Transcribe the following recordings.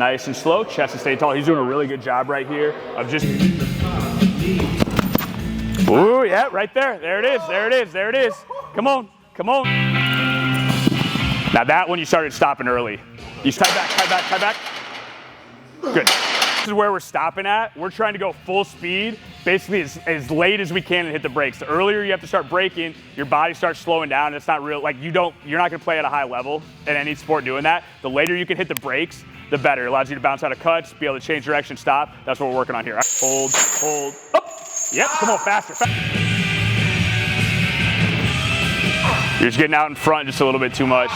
nice and slow, chest to stay tall. He's doing a really good job right here of just, ooh, yeah, right there. There it is, there it is, there it is. Come on, come on. Now that one you started stopping early. You tie back, tie back, tie back. Good. This is where we're stopping at. We're trying to go full speed, basically as late as we can and hit the brakes. The earlier you have to start braking, your body starts slowing down, and it's not real, like you're not gonna play at a high level in any sport doing that. The later you can hit the brakes, the better. It allows you to bounce out of cuts, be able to change direction, stop. That's what we're working on here. Hold, hold, up. Yep, come on, faster, faster. You're just getting out in front just a little bit too much.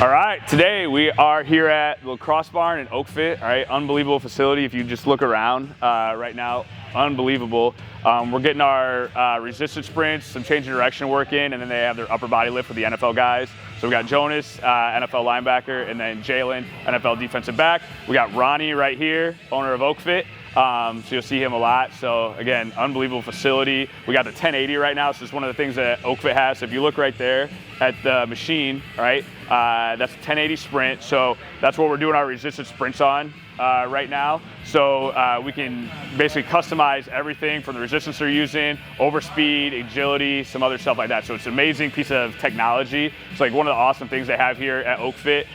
All right, today we are here at the Lacrosse Barn in Oakfit. All right, unbelievable facility. If you just look around right now, unbelievable. We're getting our resistance sprints, some change of direction work in, and then they have their upper body lift with the NFL guys. So we got Jonas, NFL linebacker, and then Jalen, NFL defensive back. We got Ronnie right here, owner of Oakfit. So you'll see him a lot. So again, unbelievable facility. We got the 1080 right now. So it's one of the things that Oakfit has. So if you look right there at the machine, right, that's a 1080 sprint. So that's what we're doing our resistance sprints on right now. So we can basically customize everything from the resistance they're using, over speed, agility, some other stuff like that. So it's an amazing piece of technology. It's like one of the awesome things they have here at Oakfit,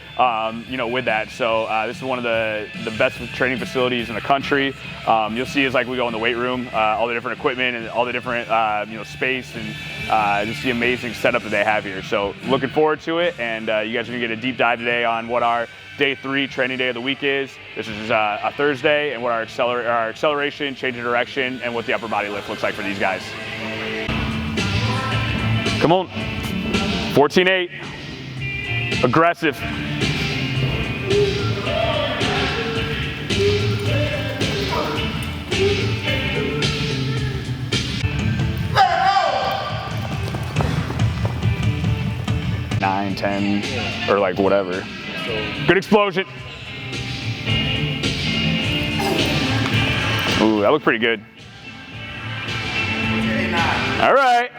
you know, with that. So this is one of the best training facilities in the country. You'll see as like we go in the weight room, all the different equipment and all the different you know, space and just the amazing setup that they have here. So looking forward to it, and you guys are gonna get a deep dive today on what our day 3 training day of the week is. This is a Thursday, and what our acceleration, change of direction, and what the upper body lift looks like for these guys. Come on, 14-8, aggressive. Nine, 10, or like whatever. Good explosion. Ooh, that looked pretty good. All right.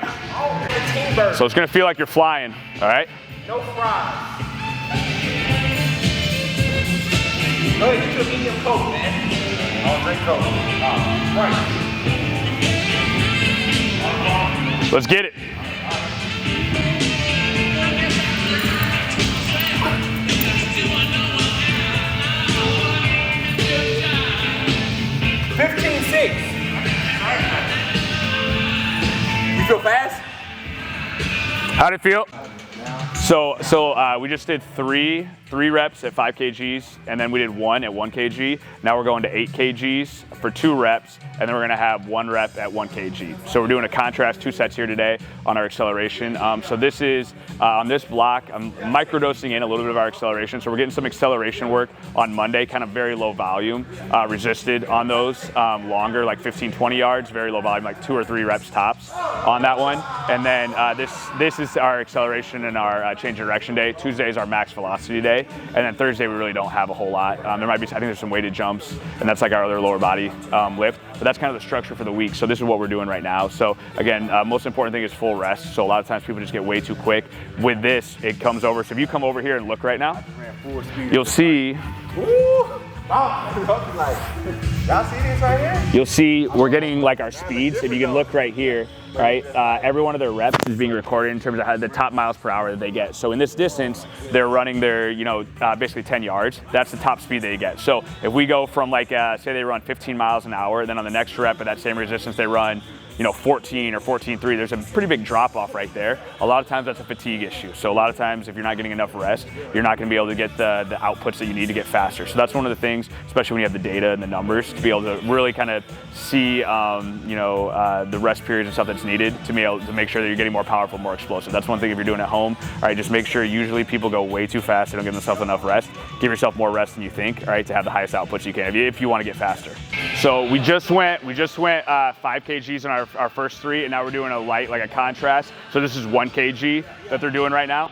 So it's gonna feel like you're flying, all right? No fries. Go ahead, get you a medium Coke, man. I'll drink Coke. Right. Let's get it. You feel fast? How'd it feel? So we just did three reps at 5 kgs, and then we did 1 at 1 kg. Now we're going to 8 kgs for 2 reps, and then we're gonna have 1 rep at 1 kg. So we're doing a contrast 2 sets here today on our acceleration. So this is, on this block, I'm microdosing in a little bit of our acceleration. So we're getting some acceleration work on Monday, kind of very low volume, resisted on those, longer, like 15, 20 yards, very low volume, like 2 or 3 reps tops on that one. And then this is our acceleration and our change of direction day. Tuesday is our max velocity day. And then Thursday, we really don't have a whole lot. There might be, I think there's some weighted jumps, and that's like our other lower body lift. But that's kind of the structure for the week. So this is what we're doing right now. So again, most important thing is full rest. So a lot of times people just get way too quick. With this, it comes over. So if you come over here and look right now, you'll see. Y'all see this right here? You'll see we're getting like our speeds. If you can look right here, right? Every one of their reps is being recorded in terms of how the top miles per hour that they get. So in this distance, they're running their, you know, basically 10 yards. That's the top speed they get. So if we go from like, say they run 15 miles an hour, then on the next rep at that same resistance, they run, you know, 14 or 14.3, there's a pretty big drop off right there. A lot of times that's a fatigue issue. So a lot of times if you're not getting enough rest, you're not gonna be able to get the outputs that you need to get faster. So that's one of the things, especially when you have the data and the numbers, to be able to really kind of see, you know, the rest periods and stuff that's needed to be able to make sure that you're getting more powerful, more explosive. That's one thing if you're doing it at home. All right, just make sure, usually people go way too fast, they don't give themselves enough rest. Give yourself more rest than you think, all right, to have the highest outputs you can if you want to get faster. So we just went 5 kgs in our first 3, and now we're doing a light, like a contrast. So this is 1 kg that they're doing right now.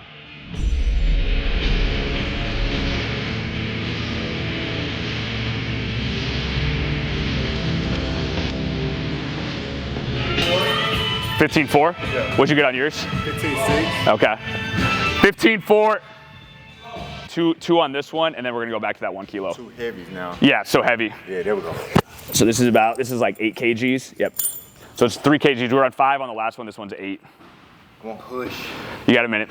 Yeah. 15.4? Yeah. What'd you get on yours? 15.6. Okay. 15.4. two on this one, and then we're gonna go back to that 1 kilo. 2 heavies now. Yeah, so heavy. Yeah, there we go. So this is like 8 kgs. Yep. So it's 3 kgs. We're on 5 on the last one. This one's 8. Come on, push. You got a minute.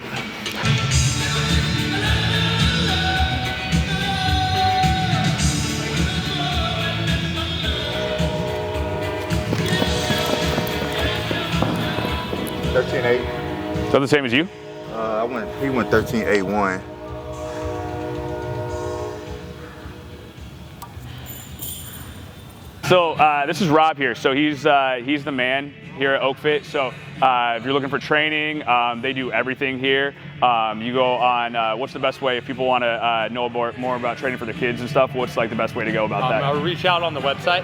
$13.8. Is that the same as you? He went 13.81. So this is Rob here. So he's the man here at OakFit. So if you're looking for training, they do everything here. You go on, what's the best way if people want to know more about training for their kids and stuff? What's like the best way to go about that? I'll reach out on the website.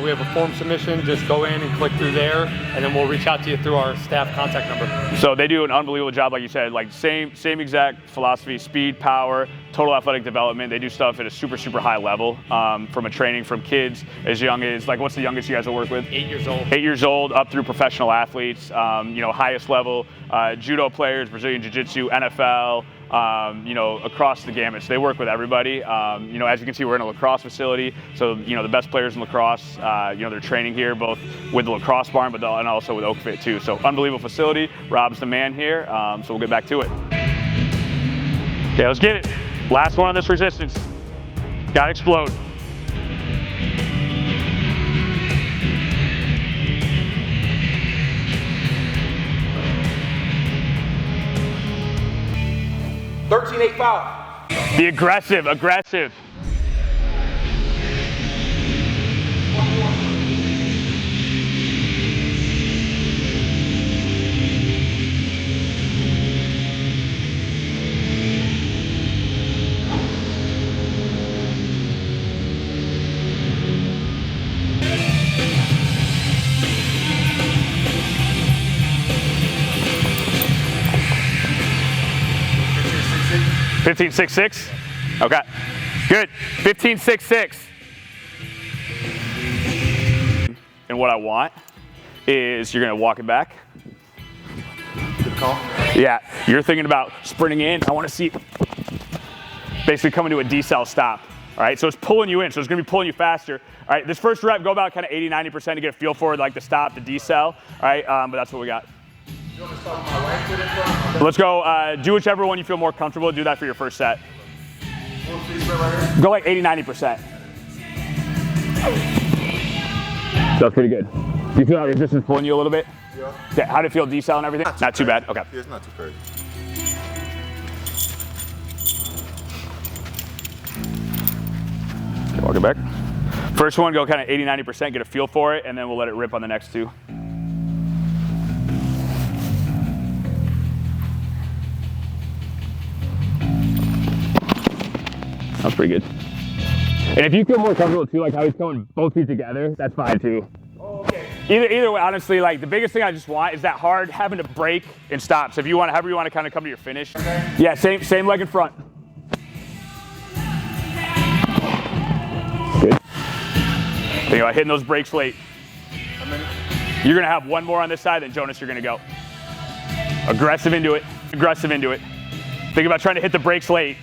We have a form submission. Just go in and click through there, and then we'll reach out to you through our staff contact number. So they do an unbelievable job, like you said, like same exact philosophy, speed, power, total athletic development. They do stuff at a super high level, from a training from kids as young as, like, what's the youngest you guys will work with? 8 years old. 8 years old up through professional athletes, highest level, judo players, Brazilian Jiu-Jitsu, NFL, across the gamut. So they work with everybody. As you can see, we're in a lacrosse facility. So, the best players in lacrosse, they're training here both with the lacrosse barn, and also with OakFit too. So unbelievable facility. Rob's the man here. So we'll get back to it. Okay, let's get it. Last one on this resistance. Gotta explode. $13.85. Be aggressive. 15.66. Okay, good. 15.66. And what I want is you're gonna walk it back. Good call. Yeah, you're thinking about sprinting in. I want to see basically coming to a decel stop. All right, so it's pulling you in, so it's gonna be pulling you faster. All right, this first rep, go about kind of 80-90% to get a feel for it, like the stop, the decel. All right, but that's what we got. You want me to start with my right foot in front? Let's go, do whichever one you feel more comfortable. Do that for your first set. Right here? Go like 80-90%. That's pretty good. Do you feel that resistance pulling you a little bit? Yeah. Okay, how do you feel decel and everything? Not too bad, okay. Yeah, it's not too crazy. Okay, walk it back. First one, go kind of 80-90%, get a feel for it, and then we'll let it rip on the next two. That's pretty good. And if you feel more comfortable too, like how he's going both feet together, that's fine too. Oh, okay. Either way, honestly, like the biggest thing I just want is that hard having to break and stop. So if you want, however you want to kind of come to your finish. Okay. Yeah, same leg in front. Good. Think about hitting those brakes late. A minute. You're gonna have one more on this side, then Jonas, you're gonna go. Aggressive into it. Aggressive into it. Think about trying to hit the brakes late.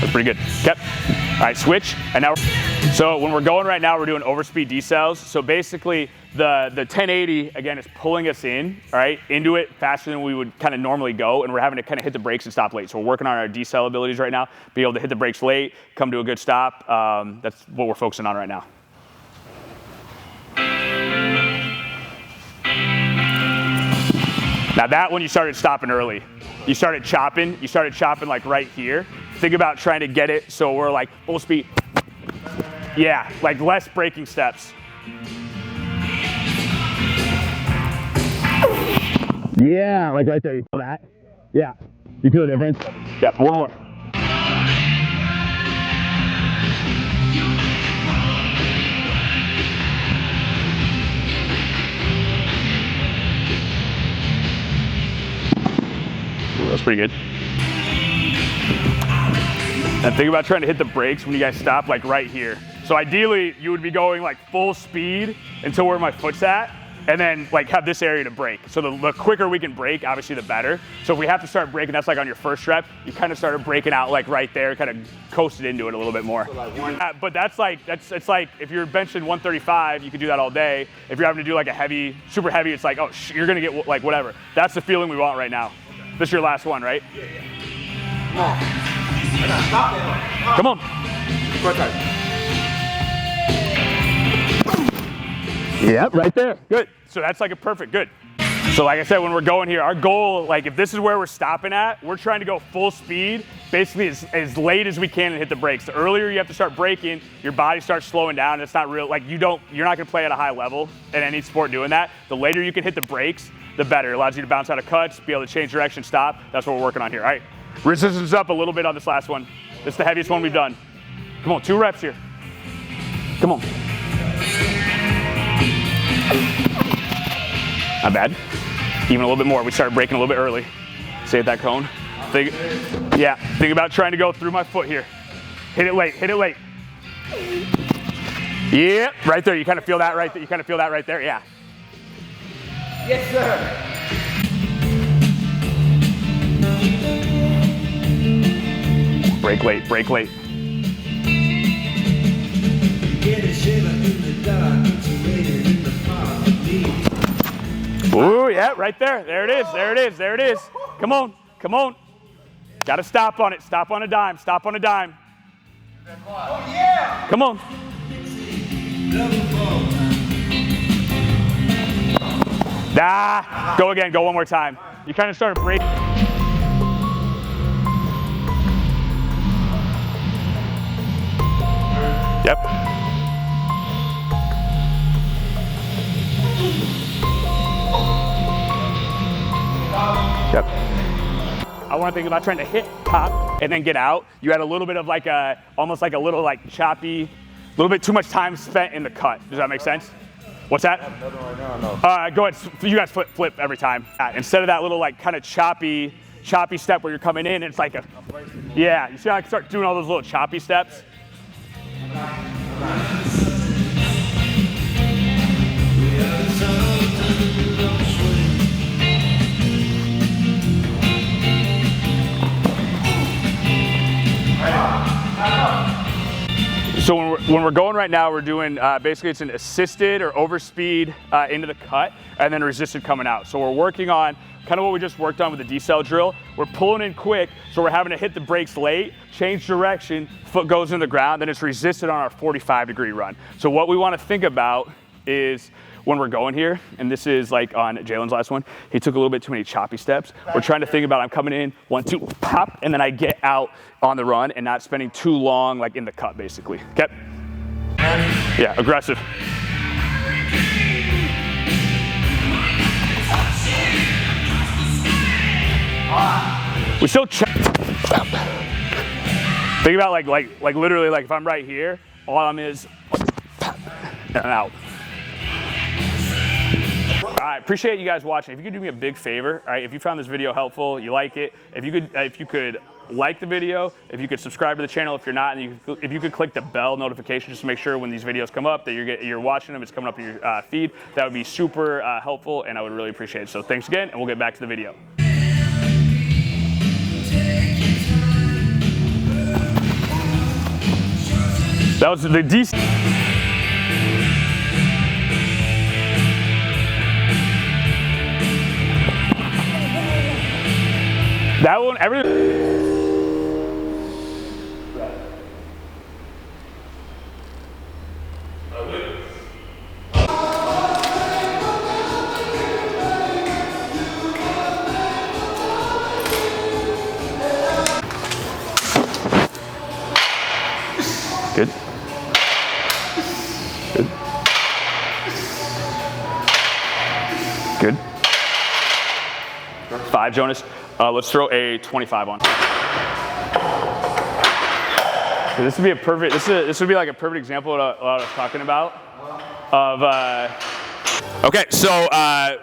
That's pretty good. Yep. All right, switch. And now, so when we're going right now, we're doing overspeed decels. So basically, the 1080 again is pulling us in, all right, into it faster than we would kind of normally go, and we're having to kind of hit the brakes and stop late. So we're working on our decel abilities right now, be able to hit the brakes late, come to a good stop. That's what we're focusing on right now. Now that one you started stopping early. You started chopping like right here. Think about trying to get it so we're like full speed. Yeah, like less braking steps. Yeah, like right there, you feel that? Yeah, you feel the difference? Yep, one more. Ooh, that's pretty good. And think about trying to hit the brakes when you guys stop like right here. So ideally you would be going like full speed until where my foot's at, and then like have this area to break. So the quicker we can break, obviously the better. So if we have to start breaking, that's like on your first rep, you kind of started breaking out like right there, kind of coasted into it a little bit more. So but it's like if you're benching 135, you can do that all day. If you're having to do like a heavy, super heavy, it's like, oh, you're gonna get like whatever. That's the feeling we want right now. Okay. This is your last one, right? Yeah. Come on. I gotta stop that. Come on. Go tight. Yep, right there. Good. So that's like a perfect, good. So like I said, when we're going here, our goal, like if this is where we're stopping at, we're trying to go full speed, basically as late as we can and hit the brakes. The earlier you have to start braking, your body starts slowing down. It's not real, like you're not gonna play at a high level in any sport doing that. The later you can hit the brakes, the better. It allows you to bounce out of cuts, be able to change direction, stop. That's what we're working on here. All right, resistance up a little bit on this last one. This is the heaviest one we've done. Come on, 2 reps here. Come on. Not bad. Even a little bit more. We started breaking a little bit early. Stay at that cone. Think about trying to go through my foot here. Hit it late, hit it late. Yeah, right there. You kind of feel that right there. You kind of feel that right there, yeah. Yes, sir. Break late, break late. Ooh, yeah, right there. There it is, there it is, there it is. Come on, come on. Got to stop on it. Stop on a dime, stop on a dime. Oh, yeah. Come on. Ah, go again, go one more time. You kind of started breaking. Yep. Yep. I want to think about trying to hit, pop, and then get out. You had a little bit of like almost like a little like choppy, a little bit too much time spent in the cut. Does that make sense? What's that? I have another right now, no. Go ahead, you guys flip every time. Instead of that little like kind of choppy step where you're coming in, it's like yeah, you see how I start doing all those little choppy steps? So when we're going right now, we're doing basically it's an assisted or overspeed into the cut and then resisted coming out. So we're working on kind of what we just worked on with the decel drill. We're pulling in quick, so we're having to hit the brakes late, change direction, foot goes in the ground, then it's resisted on our 45-degree run. So what we want to think about is when we're going here, and this is like on Jalen's last one, he took a little bit too many choppy steps. We're trying to think about I'm coming in, 1, 2, pop, and then I get out on the run and not spending too long like in the cut basically. Okay? Yeah, aggressive. We still check. Think about like literally like if I'm right here, all I'm is and out. All right, appreciate you guys watching. If you could do me a big favor, all right, if you found this video helpful, you like it, if you could like the video, if you could subscribe to the channel if you're not, and if you could click the bell notification just to make sure when these videos come up that you're watching them, it's coming up in your feed. That would be super helpful, and I would really appreciate it. So thanks again, and we'll get back to the video. That was the decent. That one, everything. Good. Good. Good. 5, Jonas. Let's throw a 25 on. So this would be a perfect. This would be like a perfect example of what I was talking about. Okay, so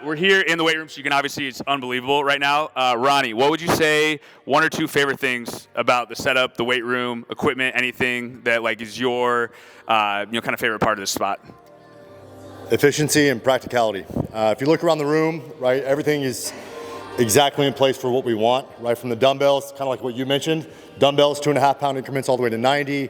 we're here in the weight room, so you can obviously it's unbelievable right now. Ronnie, what would you say 1 or 2 favorite things about the setup, the weight room, equipment, anything that like is your kind of favorite part of this spot? Efficiency and practicality. If you look around the room, right, everything is exactly in place for what we want, right? From the dumbbells, kind of like what you mentioned, dumbbells, 2.5 pound increments all the way to 90.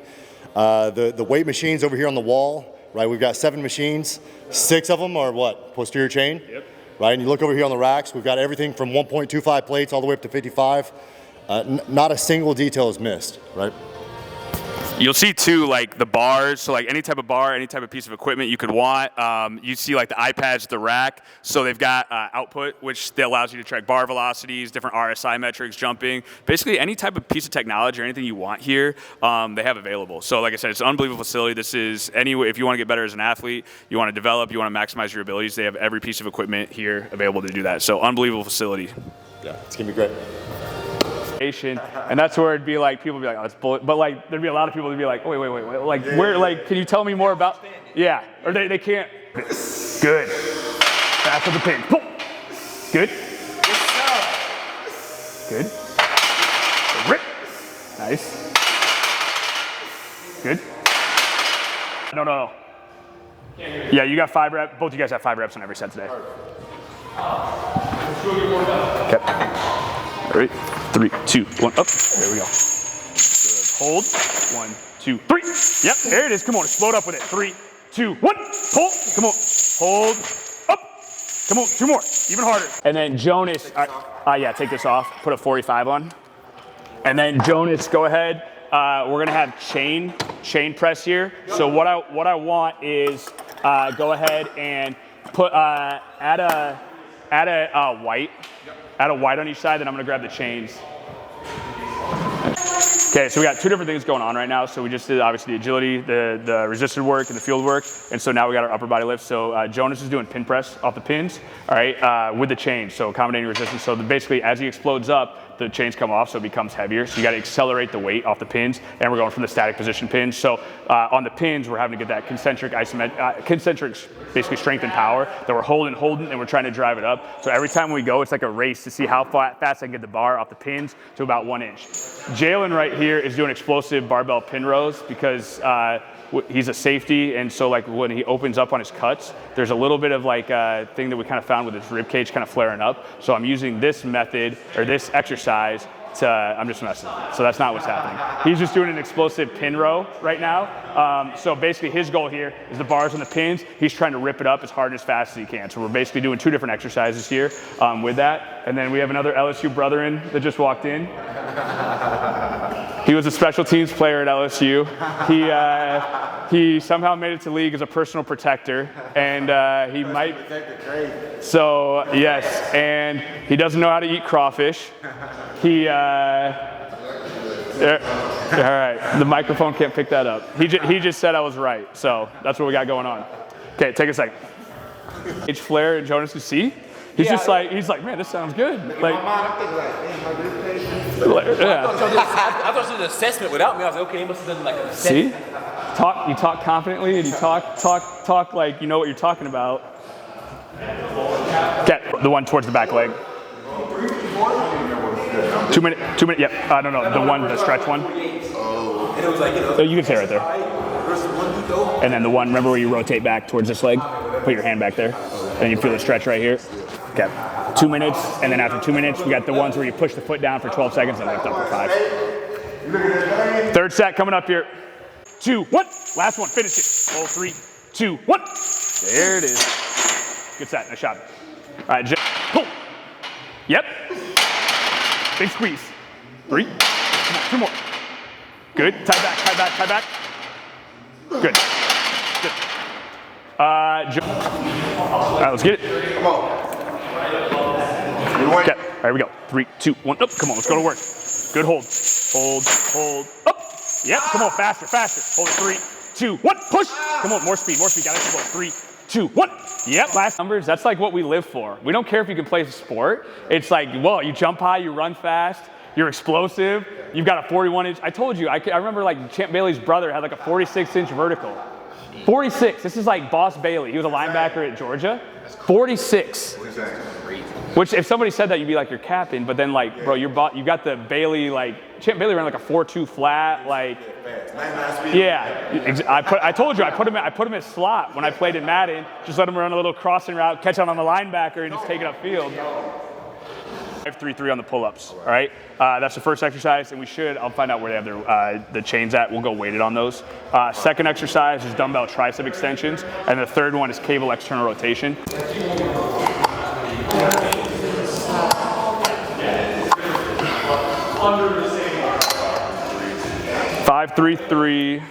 The weight machines over here on the wall, right? We've got 7 machines. 6 of them are what? Posterior chain? Yep. Right, and you look over here on the racks, we've got everything from 1.25 plates all the way up to 55. Not a single detail is missed, right? You'll see too, like the bars, so like any type of bar, any type of piece of equipment you could want. You see like the iPads at the rack, so they've got output, which allows you to track bar velocities, different RSI metrics, jumping. Basically any type of piece of technology or anything you want here, they have available. So like I said, it's an unbelievable facility. This is if you want to get better as an athlete, you want to develop, you want to maximize your abilities, they have every piece of equipment here available to do that. So unbelievable facility. Yeah, it's gonna be great. And that's where it'd be like, people would be like, oh, it's bullet. But like, there'd be a lot of people who'd be like, oh, wait, like, where, like, can you tell me more about, yeah, or they can't. Good. Back of the pin. Boom. Good. Good. Rip. Nice. Good. No. Yeah, you got 5 reps. Both you guys have 5 reps on every set today. Okay. All right. 3, 2, 1, up. There we go. Good. Hold. 1, 2, 3. Yep, there it is. Come on, explode up with it. 3, 2, 1. Pull. Come on. Hold. Up. Come on, 2 more. Even harder. And then Jonas, yeah, take this off. Put a 45 on. And then Jonas, go ahead. We're gonna have chain press here. So what I want is go ahead and put add a white. Add a white on each side, then I'm gonna grab the chains. Okay, so we got 2 different things going on right now. So we just did obviously the agility, the resisted work, and the field work. And so now we got our upper body lift. So Jonas is doing pin press off the pins, all right, with the chains, so accommodating resistance. So basically as he explodes up, the chains come off, so it becomes heavier. So you gotta accelerate the weight off the pins, and we're going from the static position pins. So on the pins, we're having to get that concentric basically strength and power that we're holding, and we're trying to drive it up. So every time we go, it's like a race to see how fast I can get the bar off the pins to about 1 inch. Jalen right here is doing explosive barbell pin rows because he's a safety, and so like when he opens up on his cuts, there's a little bit of like a thing that we kind of found with his rib cage kind of flaring up. So I'm using this method or this exercise to, I'm just messing. So that's not what's happening. He's just doing an explosive pin row right now. So basically his goal here is the bars on the pins. He's trying to rip it up as hard and as fast as he can. So we're basically doing 2 different exercises here with that. And then we have another LSU brethren that just walked in. He was a special teams player at LSU. He somehow made it to league as a personal protector, and he might. So yes, and he doesn't know how to eat crawfish. All right, the microphone can't pick that up. He just said I was right, so that's what we got going on. Okay, take a second. H flare and Jonas, you see? He's just like, man, this sounds good. Like, I'm thinking yeah. I thought it was an assessment without me. I was like, okay, he must have done like an assessment. See? You talk confidently, and you talk like you know what you're talking about. Okay, the one towards the back leg. 2 minute, yep. The stretch one. And it was like, you can say right there. And then the one, remember where you rotate back towards this leg? Put your hand back there. And you feel the stretch right here. Okay, 2 minutes, and then after 2 minutes, we got the ones where you push the foot down for 12 seconds and lift up for 5. 3rd set coming up here. 2, 1. Last one, finish it. Roll 3, 2, 1. There it is. Good set, nice shot. All right, pull. Yep. Big squeeze. 3, come on, 2 more. Good, tie back. Good. All right, let's get it. Come on. Okay, all right, here we go. 3, 2, 1, up. Come on, let's go to work. Good hold. Hold, up. Yep, come on, faster. Hold it, 3, 2, 1, push. Come on, more speed. Gotta go. 3, 2, 1. Yep, last numbers, that's like what we live for. We don't care if you can play the sport. It's like, well, you jump high, you run fast, you're explosive, you've got a 41-inch. I told you, I remember like Champ Bailey's brother had like a 46-inch vertical. 46, this is like Boss Bailey. He was a linebacker at Georgia. 46. Which if somebody said that, you'd be like, you're capping, but then like, bro, you got the Bailey like Champ Bailey ran like a 4.2 flat, like. Yeah, I told you I put him at slot when I played in Madden. Just let him run a little crossing route, catch on the linebacker, and just take it upfield. 5-3-3 on the pull-ups. All right, that's the first exercise, and I'll find out where they have the chains at. We'll go weighted on those. Second exercise is dumbbell tricep extensions, and the third one is cable external rotation. 5-3-3.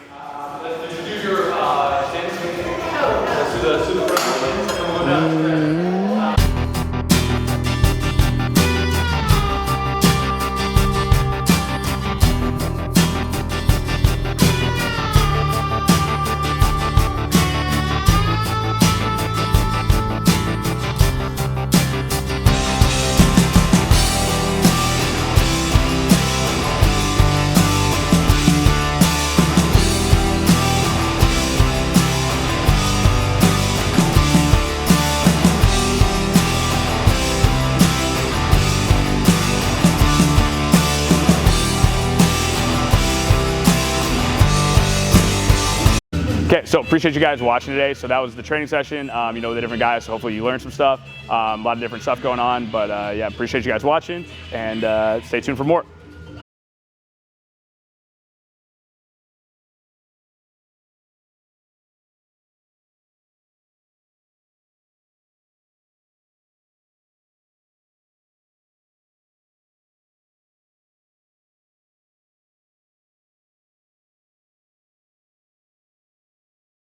Okay, so appreciate you guys watching today. So that was the training session, you know, with the different guys. So hopefully you learned some stuff, a lot of different stuff going on. But yeah, appreciate you guys watching, and stay tuned for more.